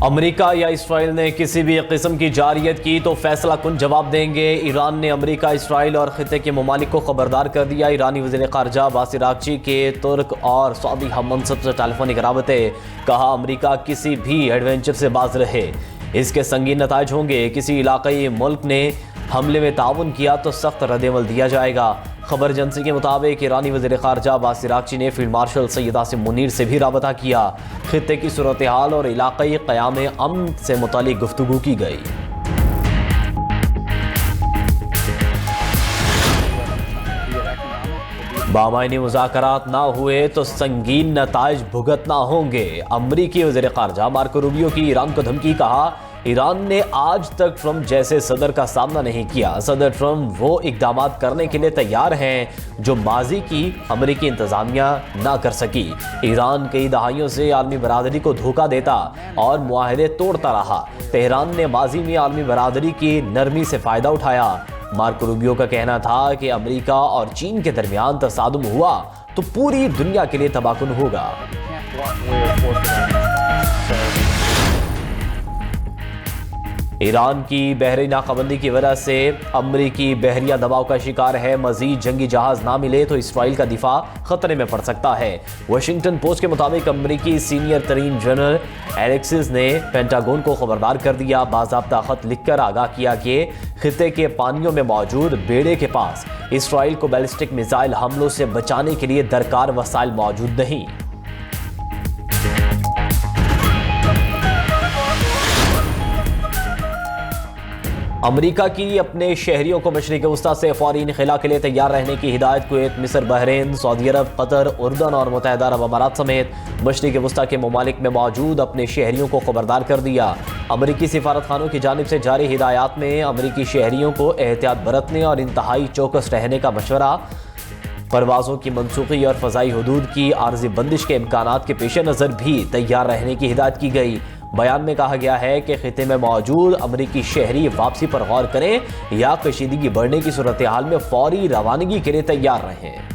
America या Israel ने किसी भी किस्म की जारियत की तो फैसला कुन जवाब देंगे। ईरान ने अमेरिका, इसराइल और खिते के ममालिक को खबरदार कर दिया। ईरानी वज़ीर ख़ारजा अब्बास अराग़ची के तुर्क और सऊदी हम मनसब से टेलीफोनिक राबते। कहा, अमेरिका किसी भी एडवेंचर से बाज रहे, इसके संगीन नताइज होंगे। किसी इलाक़ाई मुल्क ने हमले में ताउन किया तो सख्त रद्द-ए-अमल दिया जाएगा। खबर एजेंसी के मुताबिक ईरानी वज़ीर ख़ारजा अब्बास अराग़ची ने फील्ड मार्शल सैयद आसिम मुनीर से भी राबता किया। खित्ते की सूरत हाल और इलाक़ाई क़याम अमन से मुतालिक गुफ्तगू की गई। बामायनी मुज़ाकरात ना हुए तो संगीन नताइज भुगतना होंगे। अमरीकी वज़ीर ख़ारजा मार्को रूबियो की ईरान को धमकी। कहा, ईरान ने आज तक ट्रंप जैसे सदर का सामना नहीं किया। सदर ट्रंप वो इक़दाम करने के लिए तैयार हैं जो माजी की अमरीकी इंतज़ामिया ना कर सकी। ईरान कई दहाइयों से आलमी बरादरी को धोखा देता और मुआहदे तोड़ता रहा। तेहरान ने माजी में आलमी बरादरी की नरमी से फ़ायदा उठाया। मार्को रूबियो का कहना था कि अमरीका और चीन के दरमियान तसादुम हुआ तो पूरी दुनिया के लिए तबाहकुन होगा। ईरान की बहरी नाकाबंदी की वजह से अमरीकी बहरिया दबाव का शिकार है। मजीद जंगी जहाज ना मिले तो इसराइल का दिफा खतरे में पड़ सकता है। वाशिंगटन पोस्ट के मुताबिक अमरीकी सीनियर तरीन जनरल एलेक्सिस ने पेंटागन को खबरदार कर दिया। बाज़ाब्ता खत लिखकर आगाह किया कि खिते के पानियों में मौजूद बेड़े के पास इसराइल को बैलिस्टिक मिसाइल हमलों से बचाने के लिए दरकार वसाइल मौजूद नहीं। अमेरिका की अपने शहरियों को मशरिक़ वस्ता से फौरी इनखला के लिए तैयार रहने की हिदायत। कुवैत, मिस्र, बहरीन, सऊदी अरब, कतर, उर्दन और मुत्तहिदा अरब अमारात समेत मशरिक़ वस्ता के ममालिक में मौजूद अपने शहरियों को खबरदार कर दिया। अमरीकी सिफारत खानों की जानिब से जारी हिदायत में अमरीकी शहरियों को एहतियात बरतने और इंतहाई चौकस रहने का मशवरा, परवाज़ों की मनसूखी और फ़ज़ाई हदूद की आर्ज़ी बंदिश के इम्कानात के पेश नज़र भी तैयार रहने की हिदायत की गई। बयान में कहा गया है कि खिते में मौजूद अमरीकी शहरी वापसी पर गौर करें या कशीदगी बढ़ने की सूरत हाल में फौरी रवानगी के लिए तैयार रहें।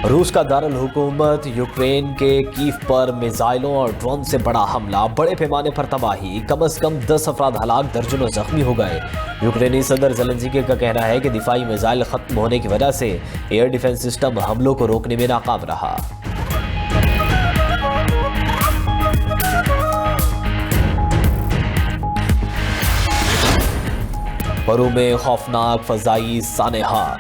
रूस का दारुल हुकूमत यूक्रेन के कीव पर मिसाइलों और ड्रोन से बड़ा हमला, बड़े पैमाने पर तबाही, कम से कम 10 अफराद हलाक, दर्जनों जख्मी हो गए। यूक्रेनी सदर ज़ेलेंस्की का कहना है कि दिफाई मिसाइल खत्म होने की वजह से एयर डिफेंस सिस्टम हमलों को रोकने में नाकाम रहा। परू में खौफनाक फजाई सानेहा,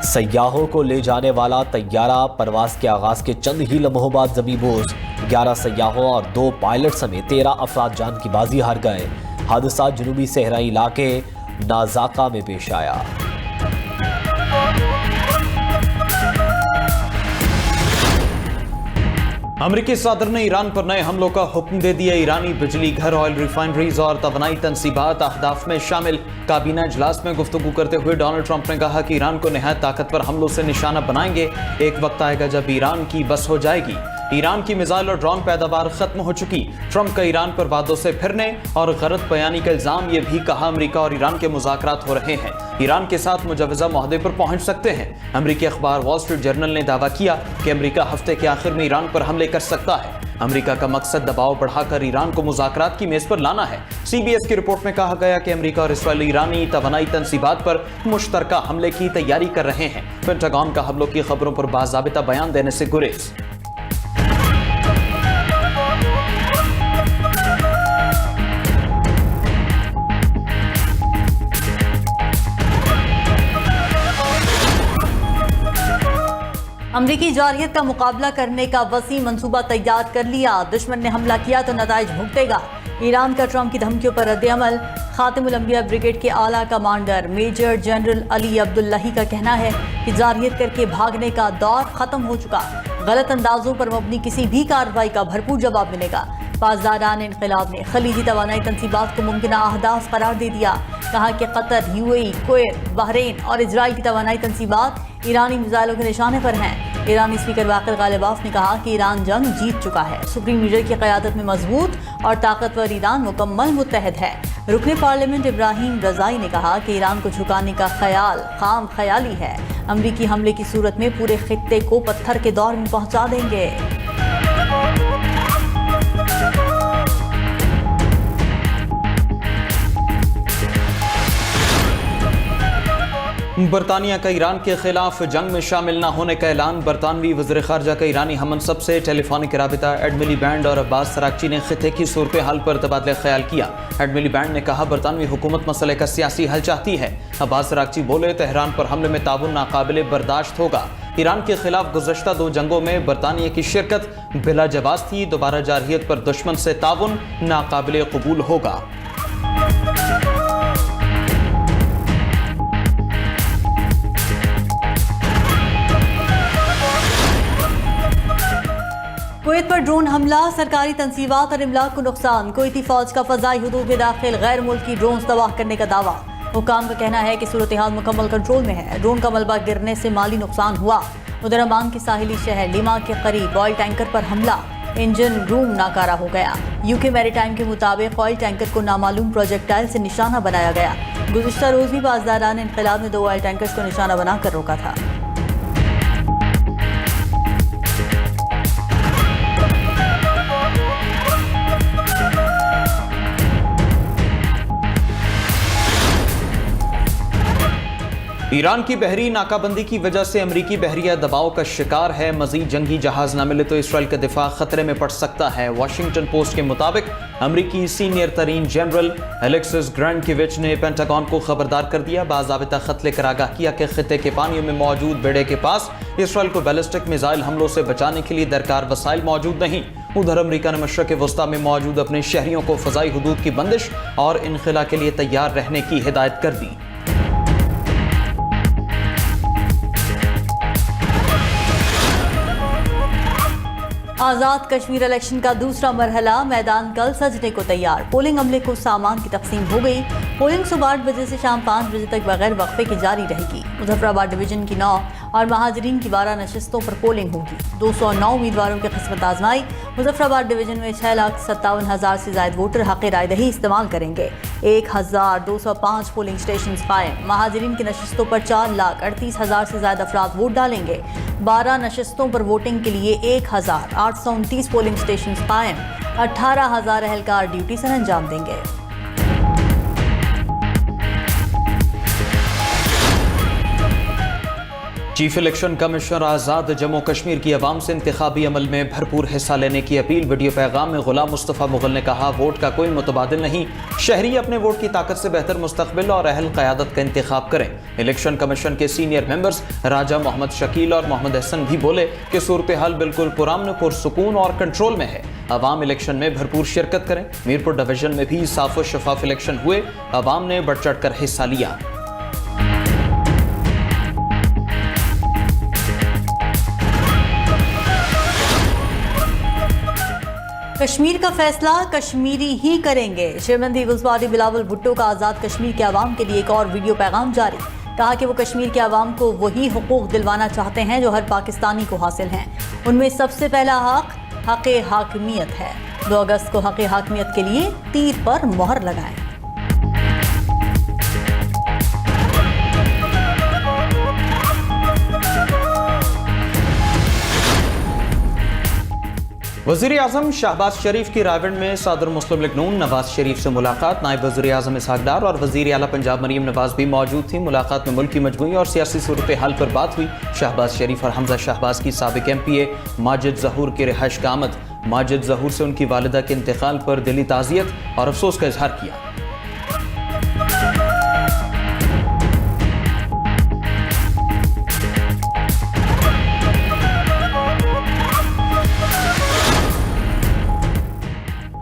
सयाहों को ले जाने वाला तैयारा परवाज के आगाज के चंद ही लम्हों बाद ज़मींबोस। 11 सयाहों और 2 पायलट समेत 13 अफराद जान की बाजी हार गए। हादसा जनूबी सहराई इलाके नाजाका में पेश आया। अमरीकी सदर ने ईरान पर नए हमलों का हुक्म दे दिया। ईरानी बिजली घर, ऑयल रिफाइनरीज और तवानाई तनसीबात अहदाफ में शामिल। काबीना इजलास में गुफ्तगू करते हुए डोनाल्ड ट्रंप ने कहा कि ईरान को नहायत ताकतवर हमलों से निशाना बनाएंगे। एक वक्त आएगा जब ईरान की बस हो जाएगी। ईरान की मिसाइल और ड्रोन पैदावार खत्म हो चुकी। ट्रंप का ईरान पर वादों से फिरने और गलत बयानी का इल्जाम। ये भी कहा, अमरीका और ईरान के मुज़ाकरात हो रहे हैं, ईरान के साथ मुजवज़ा मुआहदे पर पहुंच सकते हैं। अमरीकी अखबार वॉल स्ट्रीट जर्नल ने दावा किया कि अमरीका हफ्ते के आखिर में ईरान पर हमले कर सकता है। अमरीका का मकसद दबाव बढ़ाकर ईरान को मुज़ाकरात की मेज पर लाना है। CBS की रिपोर्ट में कहा गया कि अमरीका और इसराइल ईरानी तवानाई तनसीबात पर मुश्तरका हमले की तैयारी कर रहे हैं। पेंटागन का हमलों की खबरों पर बाज़ाबिता बयान देने से गुरेज। अमरीकी जारियत का मुकाबला करने का वसी मंसूबा तैयार कर लिया। दुश्मन ने हमला किया तो नताइज भुगतेगा। ईरान का ट्रंप की धमकियों पर रद्द-ए-अमल। खातिमुल अंबिया ब्रिगेड के आला commander major general Ali Abdollahi का कहना है कि जारियत करके भागने का दौर खत्म हो चुका। गलत अंदाजों पर मबनी किसी भी कार्रवाई का भरपूर जवाब मिलेगा। पासदारान इनकलाब ने खलीजी तवानाई तनसीबात को मुमकिना अहदाफ करार दे दिया। कहा कि कतर, UAE, कुवैत, बहरीन और इजराइल की तवानाई तनसीबात ईरानी मिसाइलों के निशाने पर हैं। ईरानी स्पीकर वाकिल गालिबाफ ने कहा कि ईरान जंग जीत चुका है। सुप्रीम लीडर की क़यादत में मजबूत और ताकतवर ईरान मुकम्मल मुत्तहद है। रुकने पार्लियामेंट इब्राहिम रज़ाई ने कहा कि ईरान को झुकाने का ख्याल खाम ख्याली है। अमरीकी हमले की सूरत में पूरे खित्ते को पत्थर के दौर में पहुंचा देंगे। बरतानिया का ईरान के खिलाफ जंग में शामिल न होने का ऐलान। बरतानवी वज़ीर ख़ारजा का ईरानी हममनसब से टेलीफोनिक राबिता। एडमिली बैंड और अब्बास अरागची ने खिते की सूरत हाल पर तबादला ख्याल किया। एडमिली बैंड ने कहा बरतानवी हुकूमत मसले का सियासी हल चाहती है। अब्बास अरागची बोले तेहरान पर हमले में ताउन नाकाबिले बर्दाश्त होगा। ईरान के खिलाफ गुज़श्ता 2 जंगों में बरतानिया की शिरकत बिला जवाज़ थी। दोबारा जारहियत पर दुश्मन से ताउन नाकाबिले कबूल होगा। कुवैत पर ड्रोन हमला, सरकारी तंसीबात और इमलाक को नुकसान। कुवैती फौज का फजाई हुदूद में दाखिल गैर मुल्की ड्रोन तबाह करने का दावा। हुकाम का कहना है कि सूरत हाल मुकम्मल कंट्रोल में है। ड्रोन का मलबा गिरने से माली नुकसान हुआ। उधर अमान के साहिली शहर लिमा के करीब ऑयल टैंकर पर हमला, इंजन रूम नाकारा हो गया। यूके मैरीटाइम के मुताबिक ऑयल टैंकर को नामालूम प्रोजेक्टाइल से निशाना बनाया गया। गुज़िश्ता रोज भी पासदारान इनकलाब ने 2 ऑयल टैंकर्स को निशाना बनाकर रोका था। ईरान की बहरी नाकाबंदी की वजह से अमरीकी बहरिया दबाव का शिकार है। मजीद जंगी जहाज न मिले तो इसराइल का दिफा खतरे में पड़ सकता है। वाशिंगटन पोस्ट के मुताबिक अमरीकी सीनियर तरीन जनरल एलेक्सिस ग्रैंडकिविच ने पेंटागन को खबरदार कर दिया। बाज़ाबिता खत लेकर आगाह किया कि खिते के पानियों में मौजूद बेड़े के पास इसराइल को बैलिस्टिक मिसाइल हमलों से बचाने के लिए दरकार वसाइल मौजूद नहीं। उधर अमरीका ने मशरक़ वस्ता में मौजूद अपने शहरियों को फ़ज़ाई हुदूद की बंदिश और इनखला के लिए तैयार रहने की हिदायत कर दी। आज़ाद कश्मीर इलेक्शन का दूसरा मरहला, मैदान कल सजने को तैयार। पोलिंग अमले को सामान की तकसीम हो गई। पोलिंग सुबह 8 बजे से शाम 5 बजे तक बगैर वक्फे के जारी रहेगी। मुजफ्फराबाद डिवीजन की 9 और महाजरीन की 12 नशिस्तों पर पोलिंग होगी। 209 उम्मीदवारों की किस्मत आजमाई। मुजफ्फराबाद डिवीजन में 6,57,000 से ज्यादा वोटर हक़ राय दही इस्तेमाल करेंगे। 1,205 पोलिंग स्टेशन कायम। महाजरीन की नशिस्तों पर 4,38,000 से ज्यादा अफराद वोट डालेंगे। 12 नशिस्तों पर वोटिंग के लिए 1,829 पोलिंग स्टेशन कायम। 18,000 एहलकार ड्यूटी सर अंजाम देंगे। चीफ इलेक्शन कमिश्नर आज़ाद जम्मू कश्मीर की आवाम से इंतखाबी अमल में भरपूर हिस्सा लेने की अपील। वीडियो पैगाम में गुलाम मुस्तफ़ा मुगल ने कहा वोट का कोई मुतबादिल नहीं, शहरी अपने वोट की ताकत से बेहतर मुस्तकबिल और अहल क़यादत का इंतखाब करें। इलेक्शन कमीशन के सीनियर मेंबर्स राजा मोहम्मद शकील और मोहम्मद हसन भी बोले कि सूरत हाल बिल्कुल पुरान, पुरसुकून और कंट्रोल में है। अवाम इलेक्शन में भरपूर शिरकत करें। मीरपुर डिवीजन में भी साफ व शफाफ इलेक्शन हुए। अवाम ने बढ़ चढ़ कर हिस्सा लिया। कश्मीर का फैसला कश्मीरी ही करेंगे। शेरमंदी गुजबारी बिलावल भुट्टो का आज़ाद कश्मीर के आवाम के लिए एक और वीडियो पैगाम जारी। कहा कि वो कश्मीर के आवाम को वही हुकूक दिलवाना चाहते हैं जो हर पाकिस्तानी को हासिल हैं। उनमें सबसे पहला हक हाकिमियत है। 2 अगस्त को हक हाकिमियत के लिए तीर पर मोहर लगाएं। वज़ीर आज़म शहबाज शरीफ की रायगढ़ में सदर मुस्लिम लीग नून नवाज शरीफ से मुलाकात। नायब वज़ीर आज़म इसहाक डार और वज़ीर आला पंजाब मरीम नवाज भी मौजूद थी। मुलाकात में मुल्की मजमूई और सियासी सूरत हाल पर बात हुई। शहबाज शरीफ और हमजा शहबाज की साबिक MP माजिद ज़हूर की रिहाइश का आमद। माजिद ज़हूर से उनकी वालिदा के इंतकाल पर दिली ताज़ियत और अफसोस का इजहार किया।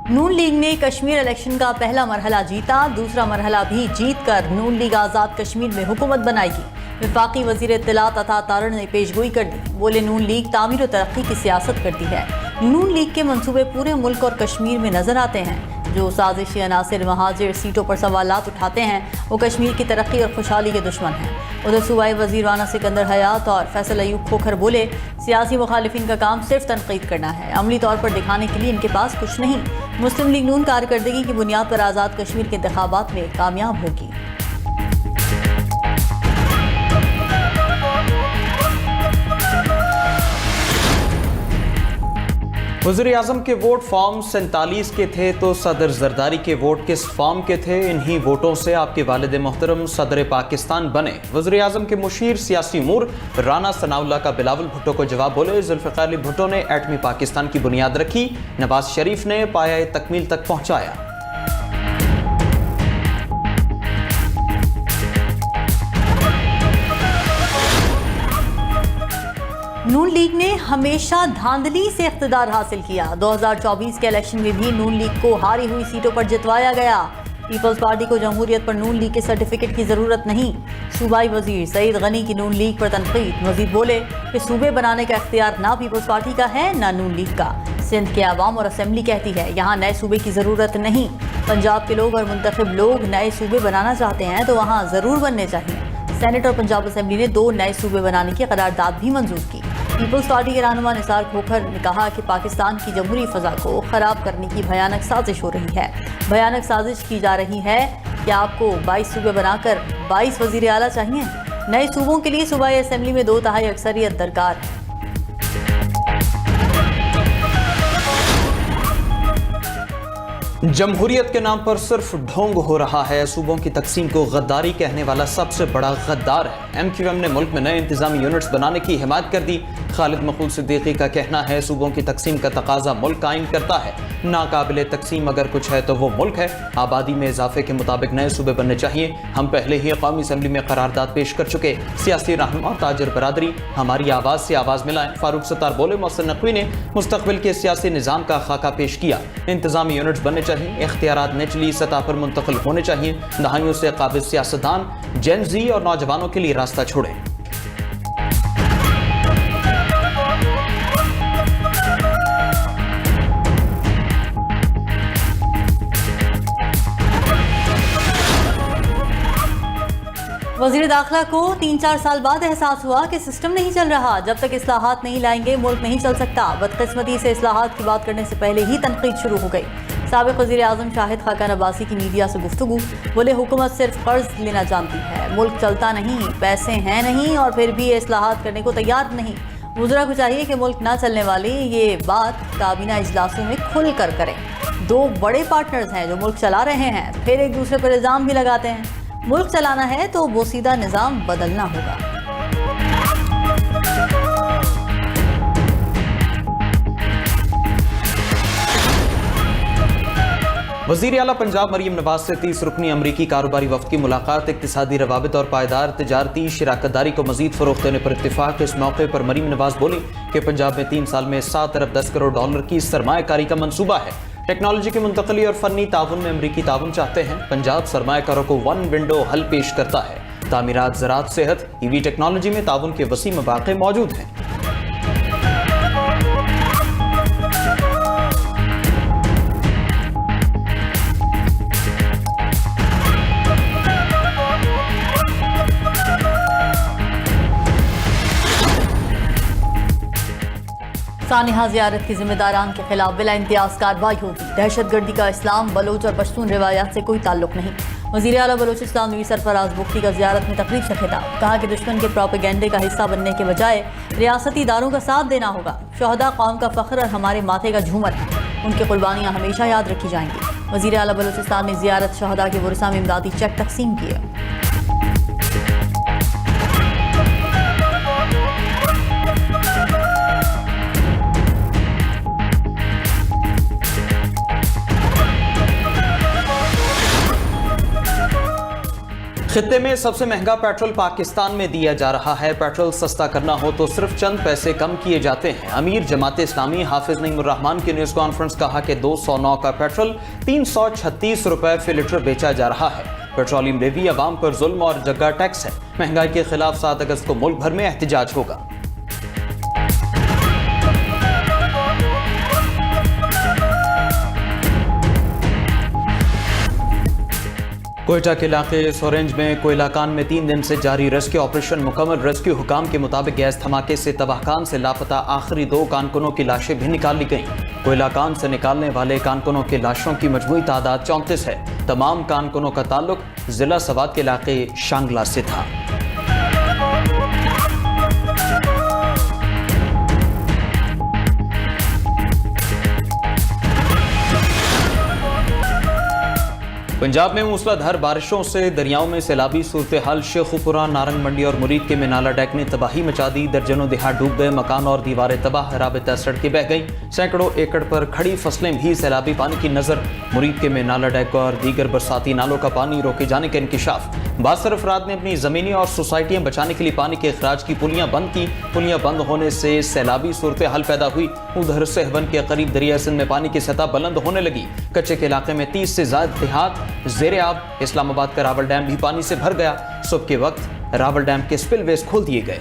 नून लीग ने कश्मीर इलेक्शन का पहला मरहला जीता। दूसरा मरहला भी जीतकर नून लीग आज़ाद कश्मीर में हुकूमत बनाएगी। वफाकी वज़ीर इत्तलात अता तारड़ ने पेशगोई कर दी। बोले नून लीग तामीर और तरक्की की सियासत करती है। नून लीग के मंसूबे पूरे मुल्क और कश्मीर में नजर आते हैं। जो साजिशी अनासिर महाजिर सीटों पर सवालात उठाते हैं वो कश्मीर की तरक्की और खुशहाली के दुश्मन हैं। उधर सूबाई वज़ीर राना सिकंदर हयात और फैसल अयूब खोखर बोले सियासी मुखालिफिन का काम सिर्फ तनकीद करना है, अमली तौर पर दिखाने के लिए इनके पास कुछ नहीं। मुस्लिम लीग नून कारकर्दगी की बुनियाद पर आज़ाद कश्मीर के इंतखाबात में कामयाब होगी। वज़ीर-ए-आज़म के वोट फॉर्म 47 के थे तो सदर जरदारी के वोट किस फॉर्म के थे? इन्हीं वोटों से आपके वालिद मोहतरम सदर पाकिस्तान बने। वज़ीर-ए-आज़म के मुशीर सियासी उमूर राना सनाउल्लाह का बिलावल भुट्टो को जवाब बोले। जुल्फ़िकार अली भुट्टो ने एटमी पाकिस्तान की बुनियाद रखी, नवाज शरीफ ने पाया तकमील तक पहुंचाया। नून लीग ने हमेशा धांधली से इख्तिदार हासिल किया। 2024 के इलेक्शन में भी नून लीग को हारी हुई सीटों पर जितवाया गया। पीपल्स पार्टी को जमहूरियत पर नून लीग के सर्टिफिकेट की जरूरत नहीं। सूबाई वजीर सईद गनी की नून लीग पर तनकीद। मजीद बोले कि सूबे बनाने का इख्तियार ना पीपल्स पार्टी का है ना नून लीग का। सिंध के आवाम और असम्बली कहती है यहाँ नए सूबे की जरूरत नहीं। पंजाब के लोग और मुंतखब लोग नए सूबे बनाना चाहते हैं तो वहाँ जरूर बनने चाहिए। सेनेट और पंजाब असम्बली ने 2 नए सूबे बनाने की करारदाद भी मंजूर की। पीपल्स पार्टी के रहनुमा निसार खोखर ने कहा कि पाकिस्तान की जमहूरी फ़ज़ा को ख़राब करने की भयानक साजिश हो रही है। भयानक साजिश की जा रही है कि आपको 22 सूबे बनाकर 22 वज़ीर आला चाहिए। नए सूबों के लिए सूबाई असम्बली में 2/3 अक्सरियत दरकार है। जमहूरियत के नाम पर सिर्फ ढोंग हो रहा है। सूबों की तकसीम को गद्दारी कहने वाला सबसे बड़ा गद्दार है। MQM ने मुल्क में नए इंतजामी यूनिट्स बनाने की हिमायत कर दी। खालिद मखूद सिद्दीकी का कहना है सूबों की तकसीम का तकाजा मुल्क कायम करता है। नाकाबिले तकसीम अगर कुछ है तो वो मुल्क है। आबादी में इजाफे के मुताबिक नए सूबे बनने चाहिए। हम पहले ही कौमी असम्बली में करारदाद पेश कर चुके। सियासी रहनुमा ताजर बरादरी हमारी आवाज़ से आवाज़ मिलाएं। फारूक सत्तार बोले मोहसिन नकवी ने मुस्तकबिल के सियासी निज़ाम का खाका पेश किया। इंतजामी यूनिट्स बनने चाहिए। इख्तियारात निचली सतह पर मुंतकिल होने चाहिए। दहाइयों से काबिल सियासतदान जेन ज़ी और नौजवानों के लिए रास्ता छोड़ें। वज़ीर दाखिला को 3-4 साल बाद एहसास हुआ कि सिस्टम नहीं चल रहा। जब तक इस्लाहात नहीं लाएंगे मुल्क नहीं चल सकता। बदकिस्मती से इस्लाहात की बात करने से पहले ही तनकीद शुरू हो गई। साबिक़ वज़ीर आज़म शाहिद खाकान अब्बासी की मीडिया से गुफ्तगू। बोले हुकूमत सिर्फ कर्ज लेना जानती है, मुल्क चलता नहीं, पैसे हैं नहीं और फिर भी इस्लाहात करने को तैयार नहीं। वज़रा को चाहिए कि मुल्क ना चलने वाली ये बात काबीना इजलासों में खुल कर करें। 2 बड़े पार्टनर्स हैं जो मुल्क चला रहे हैं, फिर एक दूसरे पर इल्ज़ाम भी लगाते हैं। मुल्क चलाना है तो बोसीदा निज़ाम बदलना होगा। वज़ीर आला पंजाब मरीम नवाज से 30 रुकनी अमरीकी कारोबारी वफ़द की मुलाकात। इक़्तिसादी रवाबित और पायदार तिजारती शराकतदारी को मज़ीद फ़रोग़ देने पर इत्तिफ़ाक़। इस मौके पर मरीम नवाज बोली कि पंजाब में 3 साल में 7 अरब 10 करोड़ डॉलर की सरमायाकारी का मंसूबा है। टेक्नोलॉजी की मुंतकली और फ़नी ताउन में अमरीकी ताउन चाहते हैं। पंजाब सरमायाकारों को 1 विंडो हल पेश करता है। तामीरात, ज़राअत, सेहत, EV टेक्नोलॉजी में ताउन के वसी मौक़े मौजूद हैं। सानिहा ज़ियारत की जिम्मेदारान के खिलाफ बिला इम्तियाज़ कार्रवाई होगी। दहशतगर्दी का इस्लाम, बलोच और पश्तून रिवायात से कोई ताल्लुक नहीं। वज़ीर आला बलोचिस्तान नवी सरफराज बुख्ती का ज़ियारत में तकरीब से खिताब। कहा कि दुश्मन के प्रोपेगेंडे का हिस्सा बनने के बजाय रियासती इदारों का साथ देना होगा। शहदा कौम का फ़ख्र और हमारे माथे का झूमर है, उनकी कुर्बानियाँ हमेशा याद रखी जाएंगी। वज़ीर आला बलोचिस्तान ने ज़ियारत शहदा के वरसा में इमदादी चेक तकसीम किए। खित्ते में सबसे महंगा पेट्रोल पाकिस्तान में दिया जा रहा है। पेट्रोल सस्ता करना हो तो सिर्फ चंद पैसे कम किए जाते हैं। अमीर जमात इस्लामी हाफिज नईमुर रहमान की न्यूज़ कॉन्फ्रेंस कहा कि 209 का पेट्रोल 336 रुपए फी लीटर बेचा जा रहा है। पेट्रोलियम लेवी अवाम पर जुल्म और जग्गा टैक्स है। महंगाई के खिलाफ 7 अगस्त को मुल्क भर में एहतजाज होगा। कोयटा के इलाके सोरेंज में कोयला कान में 3 दिन से जारी रेस्क्यू ऑपरेशन मुकम्मल। रेस्क्यू हुकाम के मुताबिक गैस धमाके से तबाहकान से लापता आखिरी 2 कारकुनों की लाशें भी निकाल ली गईं। कोयला कान से निकालने वाले कारकुनों की लाशों की मजमूई तादाद 34 है। तमाम कारकुनों का ताल्लुक जिला सवात के इलाके शांगला से था। पंजाब में मूसलाधार बारिशों से दरियाओं में सैलाबी सूरत हाल। शेखुपुरा, नारंग मंडी और मुरीद के मिनाला डैक ने तबाही मचा दी। दर्जनों देहात डूब गए, मकान और दीवारें तबाह, राबता सड़कें बह गईं। सैकड़ों एकड़ पर खड़ी फसलें भी सैलाबी पानी की नजर। मुरीद के मिनाला डैक और दीगर बरसाती नालों का पानी रोके जाने का इंकिशाफ। बासर अफराद ने अपनी जमीनी और सोसाइटियां बचाने के लिए पानी के अखराज की पुलियां बंद की। पुलियां बंद होने से सैलाबी सूरत हाल पैदा हुई। उधर सहवन के करीब दरिया सिंध में पानी की सतह बुलंद होने लगी। कच्चे के इलाके में 30 से ज्यादा देहात जेरे आब। इस्लामाबाद का रावल डैम भी पानी से भर गया। सुबह के वक्त रावल डैम के स्पिलवेज खोल दिए गए।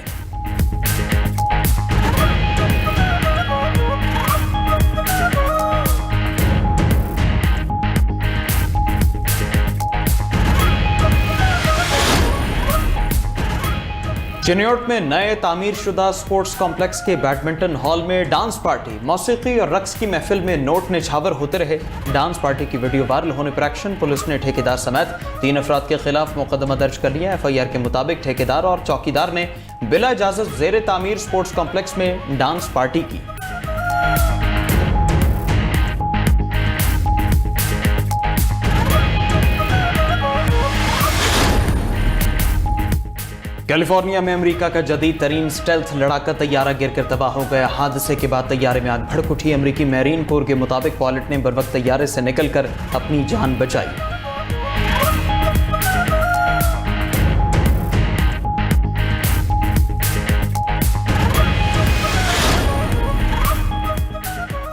चिन्योट में नए तामीर शुदा स्पोर्ट्स कॉम्प्लेक्स के बैडमिंटन हॉल में डांस पार्टी, मौसीकी और रक्स की महफिल में नोट निछावर होते रहे। डांस पार्टी की वीडियो वायरल होने पर एक्शन। पुलिस ने ठेकेदार समेत 3 अफराद के खिलाफ मुकदमा दर्ज कर लिया। FIR के मुताबिक ठेकेदार और चौकीदार ने बिला इजाजत जेर तामीर स्पोर्ट्स कॉम्प्लेक्स में डांस पार्टी की। कैलिफोर्निया में अमेरिका का जदीद तरीन स्टेल्थ लड़ाका तैयारा गिरकर तबाह हो गया। हादसे के बाद तैयारे में आग भड़क उठी। अमेरिकी मैरीन कोर के मुताबिक पायलट ने बरवक्त तैयारे से निकलकर अपनी जान बचाई।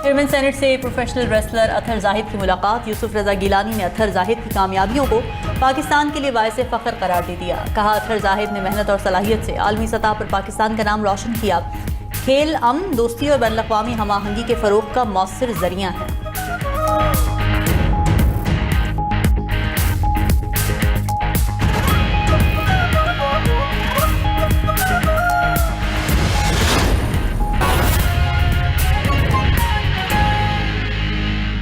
चेयरमैन सेनेट से प्रोफेशनल रेसलर अतहर जाहिद की मुलाकात। यूसुफ रजा गिलानी ने अतहर जाहिद की कामयाबियों को पाकिस्तान के लिए बायसे फ़ख्र करार दे दिया। कहा, अतहर जाहिद ने मेहनत और सलाहियत से आलमी सतह पर पाकिस्तान का नाम रोशन किया। खेल अमन, दोस्ती और बैनुल-अक़वामी हम आहंगी के फ़रोग़ का मौसर ज़रिया है।